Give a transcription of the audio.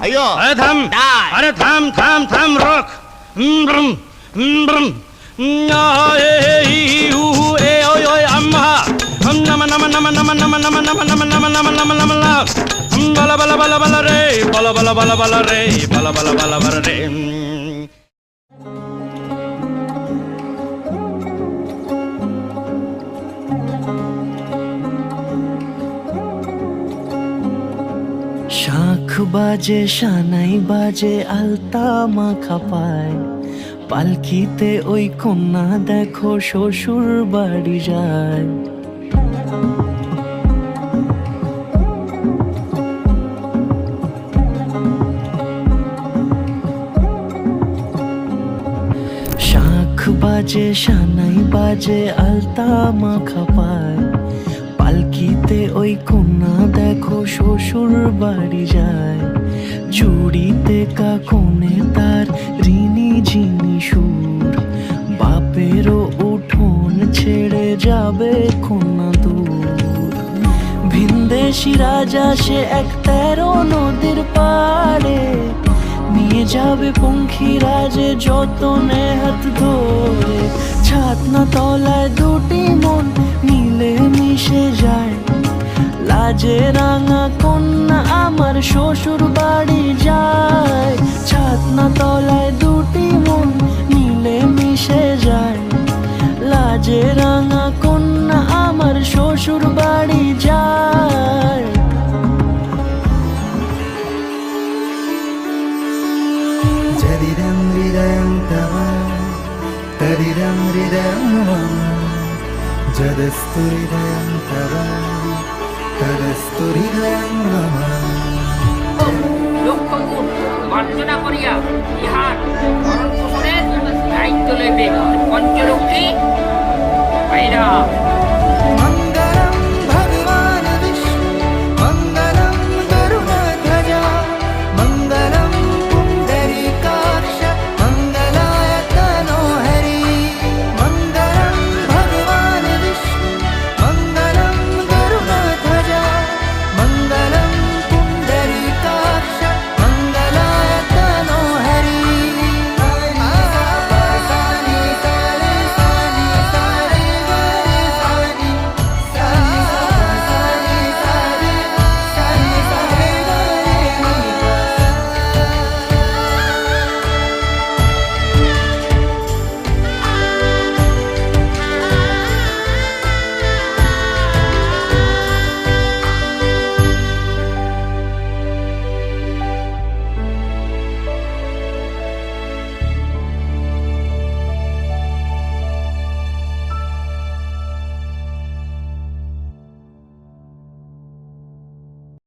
अयो अरे थम अरे थम थम थम रोक ब्रम ब्रम अम्मा नम नम नम नम नम नम नम नम नम नम नम नम बला बला बला बला रे बला बला बला बला रे बला बला बला बला रे শাখ বাজে শানাই বাজে আলতা মাখা পায় পালকিতে ওই কন্যা দেখো শ্বশুর বাড়ি যায় শাখ বাজে শানাই বাজে আলতা মাখা পায় পালকিতে ওই কন্যা দেখো শ্বশুর বাড়ি যায় চুড়িতে কাকনে তার ঋণী ঝিনি সুর বাপেরও উঠোন ছেড়ে যাবে কন্যা দূর ভিনদেশি রাজা সে এক 13 নদীর পাড়ে নিয়ে যাবে পঙ্খী রাজে যতনে হাত ধরে ছাতনা তলায় দুটি মন মিলে মিশে যায় লাজে রাঙা কন্যা আমার শ্বশুর বাড়ি যায় ছাতনা তলায় দুটি মন মিলে মিশে যায় লাজে রাঙা কন্যা আমার শ্বশুর বাড়ি যায় Jadiram hridayam tava Tadiram hridayam mama Jadastu hridayam tava Tadastu hridayam mama লক্ষ্যগুণ বর্জনা করিয়া ইহার ভরণ পোষণের দায়িত্ব লইবে পঞ্চলক্ষ্মী ভাইরা